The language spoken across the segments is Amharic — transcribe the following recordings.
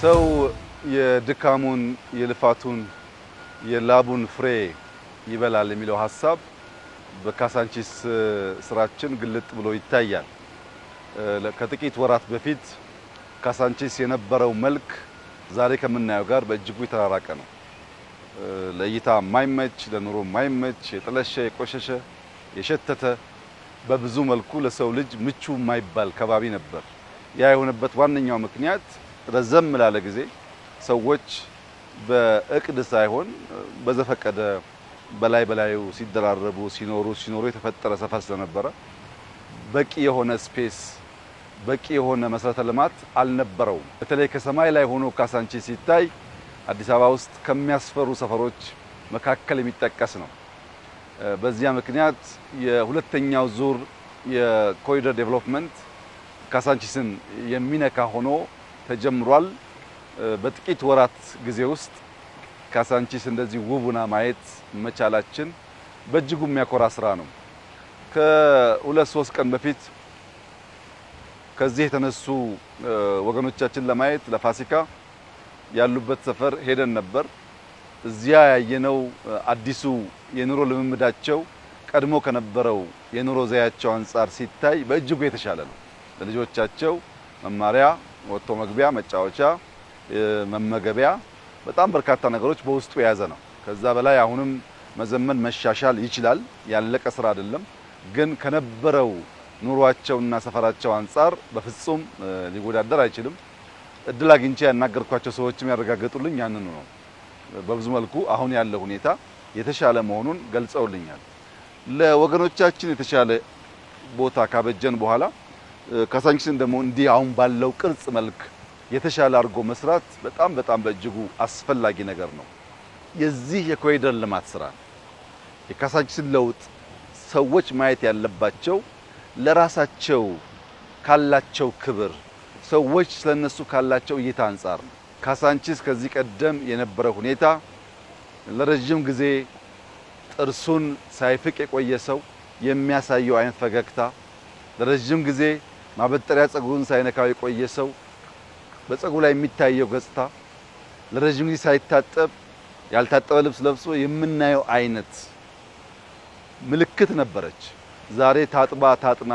ሰው የድካሙን የልፋቱን የላቡን ፍሬ ይበላል የሚለው ሐሳብ በካሳንቺስ ስራችን ግልጥ ብሎ ይታያል። ከጥቂት ወራት በፊት ካሳንቺስ የነበረው መልክ ዛሬ ከምናየው ጋር በእጅጉ የተራራቀ ነው። ለእይታ የማይመች ለኑሮ የማይመች የጠለሸ የቆሸሸ የሸተተ በብዙ መልኩ ለሰው ልጅ ምቹ የማይባል ከባቢ ነበር። ያ የሆነበት ዋነኛው ምክንያት ረዘም ላለ ጊዜ ሰዎች በእቅድ ሳይሆን በዘፈቀደ በላዩ ሲደራረቡ ሲኖሩ የተፈጠረ ሰፈር ስለነበረ በቂ የሆነ ስፔስ በቂ የሆነ መሰረተ ልማት አልነበረው። በተለይ ከሰማይ ላይ ሆኖ ካሳንቺስ ሲታይ አዲስ አበባ ውስጥ ከሚያስፈሩ ሰፈሮች መካከል የሚጠቀስ ነው። በዚያ ምክንያት የሁለተኛው ዙር የኮሪደር ዴቨሎፕመንት ካሳንቺስን የሚነካ ሆኖ ተጀምሯል። በጥቂት ወራት ጊዜ ውስጥ ካሳንቺስ እንደዚህ ውቡና ማየት መቻላችን በእጅጉ የሚያኮራ ስራ ነው። ከሁለት ሶስት ቀን በፊት ከዚህ የተነሱ ወገኖቻችን ለማየት ለፋሲካ ያሉበት ሰፈር ሄደን ነበር። እዚያ ያየነው አዲሱ የኑሮ ልምምዳቸው ቀድሞ ከነበረው የኑሮ ዘያቸው አንፃር ሲታይ በእጅጉ የተሻለ ነው። ለልጆቻቸው መማሪያ፣ ወጥቶ መግቢያ፣ መጫወቻ፣ መመገቢያ በጣም በርካታ ነገሮች በውስጡ የያዘ ነው። ከዛ በላይ አሁንም መዘመን መሻሻል ይችላል። ያለቀ ስራ አይደለም። ግን ከነበረው ኑሯቸውና ሰፈራቸው አንፃር በፍጹም ሊወዳደር አይችልም። እድል አግኝቼ ያናገርኳቸው ሰዎችም ያረጋግጡልኝ ያንኑ ነው። በብዙ መልኩ አሁን ያለው ሁኔታ የተሻለ መሆኑን ገልጸውልኛል። ለወገኖቻችን የተሻለ ቦታ ካበጀን በኋላ ካሳንቺስን ደግሞ እንዲህ አሁን ባለው ቅርጽ መልክ የተሻለ አድርጎ መስራት በጣም በእጅጉ አስፈላጊ ነገር ነው። የዚህ የኮሪደር ልማት ስራ የካሳንቺስን ለውጥ ሰዎች ማየት ያለባቸው ለራሳቸው ካላቸው ክብር ሰዎች ስለነሱ ካላቸው እይታ አንፃር ነው። ካሳንቺስ ከዚህ ቀደም የነበረው ሁኔታ ለረጅም ጊዜ ጥርሱን ሳይፍቅ የቆየ ሰው የሚያሳየው አይነት ፈገግታ፣ ለረጅም ጊዜ ማበጠሪያ ጸጉሩን ሳይነካው የቆየ ሰው በጸጉሩ ላይ የሚታየው ገጽታ፣ ለረጅም ጊዜ ሳይታጠብ ያልታጠበ ልብስ ለብሶ የምናየው አይነት ምልክት ነበረች። ዛሬ ታጥባ ታጥና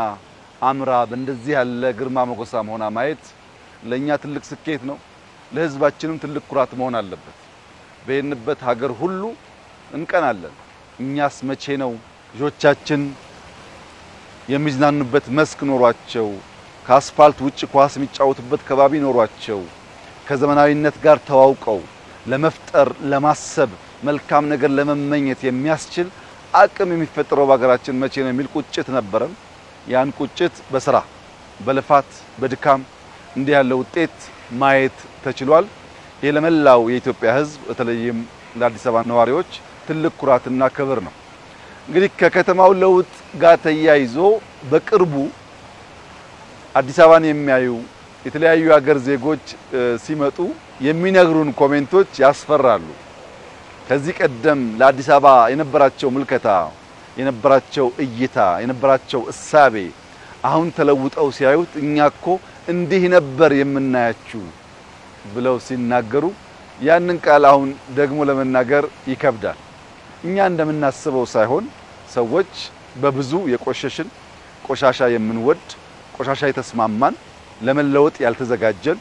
አምራ በእንደዚህ ያለ ግርማ ሞገሳም ሆና ማየት ለኛ ትልቅ ስኬት ነው። ለህዝባችንም ትልቅ ኩራት መሆን አለበት። በየንበት ሀገር ሁሉ እንቀናለን። እኛስ መቼ ነው ልጆቻችን የሚዝናኑበት መስክ ኖሯቸው ከአስፋልት ውጭ ኳስ የሚጫወቱበት ከባቢ ኖሯቸው ከዘመናዊነት ጋር ተዋውቀው ለመፍጠር ለማሰብ መልካም ነገር ለመመኘት የሚያስችል አቅም የሚፈጠረው በሀገራችን መቼ ነው የሚል ቁጭት ነበረን። ያን ቁጭት በስራ በልፋት በድካም እንዲህ ያለ ውጤት ማየት ተችሏል። የለመላው የኢትዮጵያ ህዝብ በተለይም ለአዲስ አበባ ነዋሪዎች ትልቅ ኩራትና ክብር ነው። እንግዲህ ከከተማው ለውጥ ጋር ተያይዞ በቅርቡ አዲስ አበባን የሚያዩ የተለያዩ ሀገር ዜጎች ሲመጡ የሚነግሩን ኮሜንቶች ያስፈራሉ። ከዚህ ቀደም ለአዲስ አበባ የነበራቸው ምልከታ የነበራቸው እይታ የነበራቸው እሳቤ አሁን ተለውጠው ሲያዩት እኛኮ እንዲህ ነበር የምናያችሁ ብለው ሲናገሩ ያንን ቃል አሁን ደግሞ ለመናገር ይከብዳል። እኛ እንደምናስበው ሳይሆን ሰዎች በብዙ የቆሸሽን ቆሻሻ የምንወድ ቆሻሻ የተስማማን ለመለወጥ ያልተዘጋጀን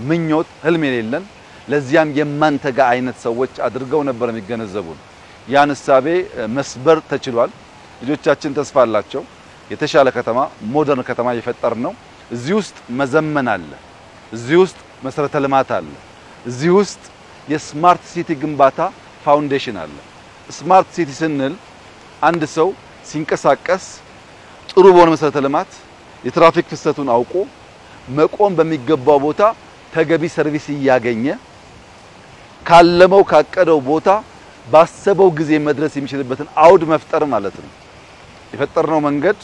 ምኞት ህልም የሌለን ለዚያም የማንተጋ አይነት ሰዎች አድርገው ነበር የሚገነዘቡን። ያን እሳቤ መስበር ተችሏል። ልጆቻችን ተስፋ አላቸው። የተሻለ ከተማ ሞደርን ከተማ እየፈጠርን ነው። እዚህ ውስጥ መዘመን አለ። እዚህ ውስጥ መሰረተ ልማት አለ። እዚህ ውስጥ የስማርት ሲቲ ግንባታ ፋውንዴሽን አለ። ስማርት ሲቲ ስንል አንድ ሰው ሲንቀሳቀስ ጥሩ በሆነ መሰረተ ልማት የትራፊክ ፍሰቱን አውቆ መቆም በሚገባው ቦታ ተገቢ ሰርቪስ እያገኘ ካለመው ካቀደው ቦታ ባሰበው ጊዜ መድረስ የሚችልበትን አውድ መፍጠር ማለት ነው። የፈጠርነው መንገድ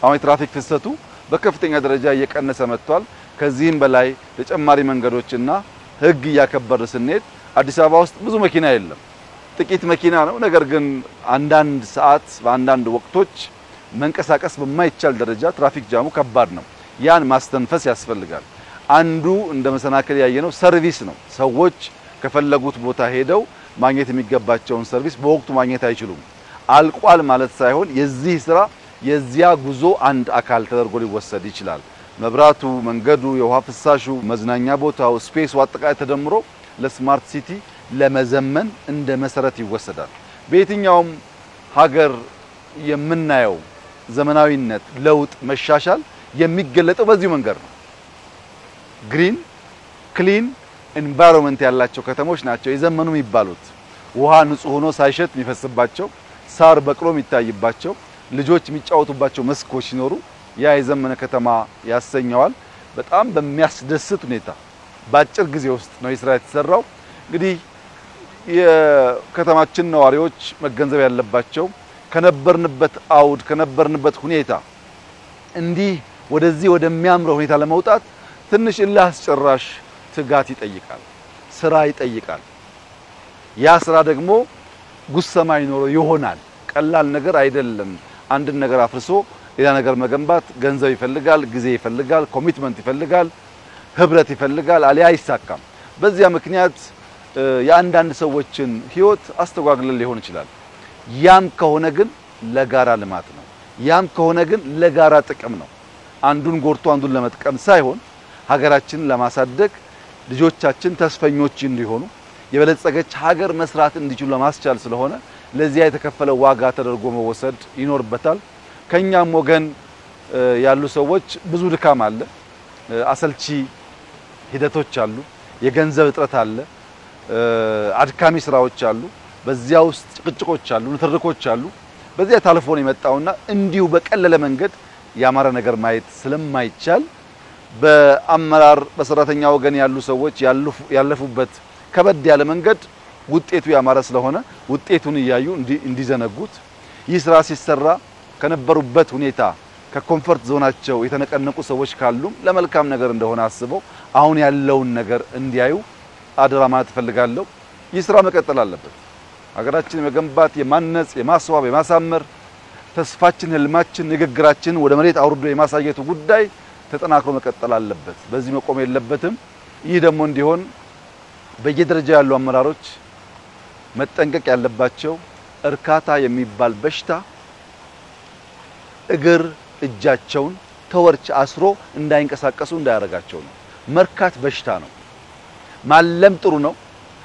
አሁን የትራፊክ ፍሰቱ በከፍተኛ ደረጃ እየቀነሰ መጥቷል። ከዚህም በላይ ተጨማሪ መንገዶችና ህግ እያከበረ ስንሄድ አዲስ አበባ ውስጥ ብዙ መኪና የለም። ጥቂት መኪና ነው። ነገር ግን አንዳንድ ሰዓት በአንዳንድ ወቅቶች መንቀሳቀስ በማይቻል ደረጃ ትራፊክ ጃሙ ከባድ ነው። ያን ማስተንፈስ ያስፈልጋል። አንዱ እንደ መሰናከል ያየነው ሰርቪስ ነው። ሰዎች ከፈለጉት ቦታ ሄደው ማግኘት የሚገባቸውን ሰርቪስ በወቅቱ ማግኘት አይችሉም። አልቋል ማለት ሳይሆን የዚህ ስራ የዚያ ጉዞ አንድ አካል ተደርጎ ሊወሰድ ይችላል። መብራቱ፣ መንገዱ፣ የውሃ ፍሳሹ፣ መዝናኛ ቦታው፣ ስፔሱ አጠቃላይ ተደምሮ ለስማርት ሲቲ ለመዘመን እንደ መሰረት ይወሰዳል። በየትኛውም ሀገር የምናየው ዘመናዊነት፣ ለውጥ፣ መሻሻል የሚገለጠው በዚህ መንገድ ነው። ግሪን ክሊን ኤንቫይሮንመንት ያላቸው ከተሞች ናቸው የዘመኑ የሚባሉት። ውሃ ንጹህ ሆኖ ሳይሸት የሚፈስባቸው፣ ሳር በቅሎ የሚታይባቸው፣ ልጆች የሚጫወቱባቸው መስኮች ሲኖሩ ያ የዘመነ ከተማ ያሰኘዋል። በጣም በሚያስደስት ሁኔታ በአጭር ጊዜ ውስጥ ነው ይስራ የተሰራው። እንግዲህ የከተማችን ነዋሪዎች መገንዘብ ያለባቸው ከነበርንበት አውድ ከነበርንበት ሁኔታ እንዲህ ወደዚህ ወደሚያምረው ሁኔታ ለመውጣት ትንሽ እልህ አስጨራሽ ትጋት ይጠይቃል፣ ስራ ይጠይቃል። ያ ስራ ደግሞ ጉሰማ ይኖረው ይሆናል። ቀላል ነገር አይደለም። አንድ ነገር አፍርሶ ሌላ ነገር መገንባት ገንዘብ ይፈልጋል፣ ጊዜ ይፈልጋል፣ ኮሚትመንት ይፈልጋል፣ ህብረት ይፈልጋል። አሊያ አይሳካም። በዚያ ምክንያት የአንዳንድ ሰዎችን ህይወት አስተጓግለን ሊሆን ይችላል። ያም ከሆነ ግን ለጋራ ልማት ነው። ያም ከሆነ ግን ለጋራ ጥቅም ነው። አንዱን ጎርቶ አንዱን ለመጥቀም ሳይሆን ሀገራችንን ለማሳደግ ልጆቻችን ተስፈኞች እንዲሆኑ የበለጸገች ሀገር መስራት እንዲችሉ ለማስቻል ስለሆነ ለዚያ የተከፈለው ዋጋ ተደርጎ መወሰድ ይኖርበታል። ከኛም ወገን ያሉ ሰዎች ብዙ ድካም አለ፣ አሰልቺ ሂደቶች አሉ፣ የገንዘብ እጥረት አለ፣ አድካሚ ስራዎች አሉ፣ በዚያ ውስጥ ጭቅጭቆች አሉ፣ ንትርኮች አሉ። በዚያ ታልፎ ነው የመጣውና እንዲሁ በቀለለ መንገድ ያማረ ነገር ማየት ስለማይቻል በአመራር በሰራተኛ ወገን ያሉ ሰዎች ያለፉበት ከበድ ያለ መንገድ ውጤቱ ያማረ ስለሆነ ውጤቱን እያዩ እንዲዘነጉት ይህ ስራ ሲሰራ ከነበሩበት ሁኔታ ከኮምፎርት ዞናቸው የተነቀነቁ ሰዎች ካሉም ለመልካም ነገር እንደሆነ አስበው አሁን ያለውን ነገር እንዲያዩ አደራ ማለት ፈልጋለሁ። ይህ ስራ መቀጠል አለበት። ሀገራችን የመገንባት የማነጽ የማስዋብ የማሳመር ተስፋችን ህልማችን ንግግራችን ወደ መሬት አውርዶ የማሳየቱ ጉዳይ ተጠናክሮ መቀጠል አለበት። በዚህ መቆም የለበትም። ይህ ደግሞ እንዲሆን በየደረጃ ያሉ አመራሮች መጠንቀቅ ያለባቸው እርካታ የሚባል በሽታ እግር እጃቸውን ተወርች አስሮ እንዳይንቀሳቀሱ እንዳያረጋቸው ነው። መርካት በሽታ ነው። ማለም ጥሩ ነው።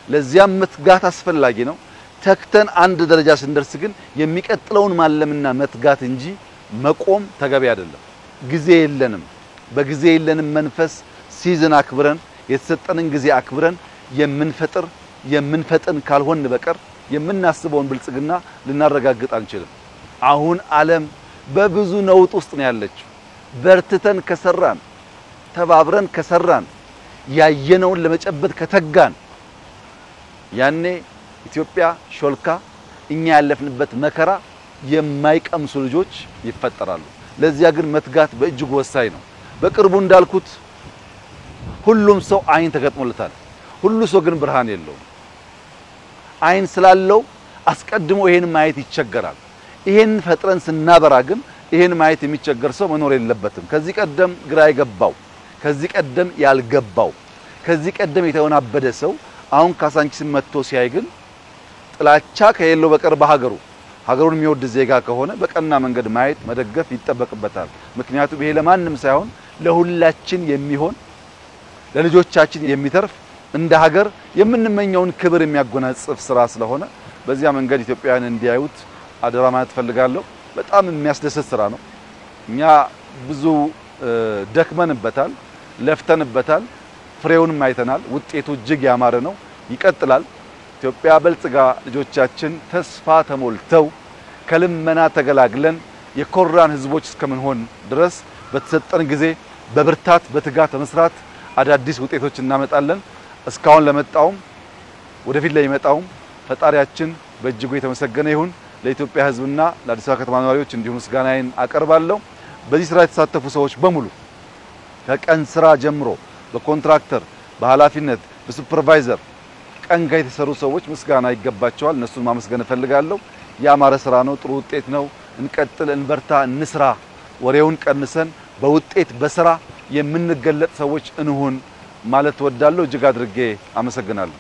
ለዚያም መትጋት አስፈላጊ ነው። ተክተን አንድ ደረጃ ስንደርስ ግን የሚቀጥለውን ማለምና መትጋት እንጂ መቆም ተገቢ አይደለም። ጊዜ የለንም። በጊዜ የለንም መንፈስ ሲዝን አክብረን የተሰጠንን ጊዜ አክብረን የምንፈጥን ካልሆን በቀር የምናስበውን ብልጽግና ልናረጋግጥ አንችልም። አሁን ዓለም በብዙ ነውጥ ውስጥ ነው ያለችው። በርትተን ከሰራን ተባብረን ከሰራን ያየነውን ለመጨበጥ ከተጋን ያኔ ኢትዮጵያ ሾልካ እኛ ያለፍንበት መከራ የማይቀምሱ ልጆች ይፈጠራሉ። ለዚያ ግን መትጋት በእጅጉ ወሳኝ ነው። በቅርቡ እንዳልኩት ሁሉም ሰው አይን ተገጥሞለታል። ሁሉ ሰው ግን ብርሃን የለውም። አይን ስላለው አስቀድሞ ይሄን ማየት ይቸገራል። ይሄን ፈጥረን ስናበራ ግን ይሄን ማየት የሚቸገር ሰው መኖር የለበትም። ከዚህ ቀደም ግራ የገባው ከዚህ ቀደም ያልገባው ከዚህ ቀደም የተወናበደ ሰው አሁን ካሳንቺስን መጥቶ ሲያይ ግን ጥላቻ ከሌለው በቀር ሀገሩን የሚወድ ዜጋ ከሆነ በቀና መንገድ ማየት መደገፍ ይጠበቅበታል። ምክንያቱም ይሄ ለማንም ሳይሆን ለሁላችን የሚሆን ለልጆቻችን የሚተርፍ እንደ ሀገር የምንመኘውን ክብር የሚያጎናጽፍ ስራ ስለሆነ በዚያ መንገድ ኢትዮጵያውያን እንዲያዩት አደራ ማለት ፈልጋለሁ። በጣም የሚያስደስት ስራ ነው። እኛ ብዙ ደክመንበታል፣ ለፍተንበታል፣ ፍሬውንም አይተናል። ውጤቱ እጅግ ያማረ ነው። ይቀጥላል። ኢትዮጵያ በልጽጋ ልጆቻችን ተስፋ ተሞልተው ከልመና ተገላግለን የኮራን ህዝቦች እስከምንሆን ድረስ በተሰጠን ጊዜ በብርታት በትጋት መስራት አዳዲስ ውጤቶች እናመጣለን። እስካሁን ለመጣውም ወደፊት ለሚመጣውም ፈጣሪያችን በእጅጉ የተመሰገነ ይሁን። ለኢትዮጵያ ህዝብና ለአዲስ አበባ ከተማ ነዋሪዎች እንዲሁ ምስጋናዬን አቀርባለሁ። በዚህ ስራ የተሳተፉ ሰዎች በሙሉ ከቀን ስራ ጀምሮ በኮንትራክተር በኃላፊነት በሱፐርቫይዘር ቀን ጋር የተሰሩ ሰዎች ምስጋና ይገባቸዋል። እነሱን ማመስገን እፈልጋለሁ። ያማረ ስራ ነው። ጥሩ ውጤት ነው። እንቀጥል፣ እንበርታ፣ እንስራ። ወሬውን ቀንሰን በውጤት በስራ የምንገለጥ ሰዎች እንሁን ማለት ወዳለው እጅግ አድርጌ አመሰግናለሁ።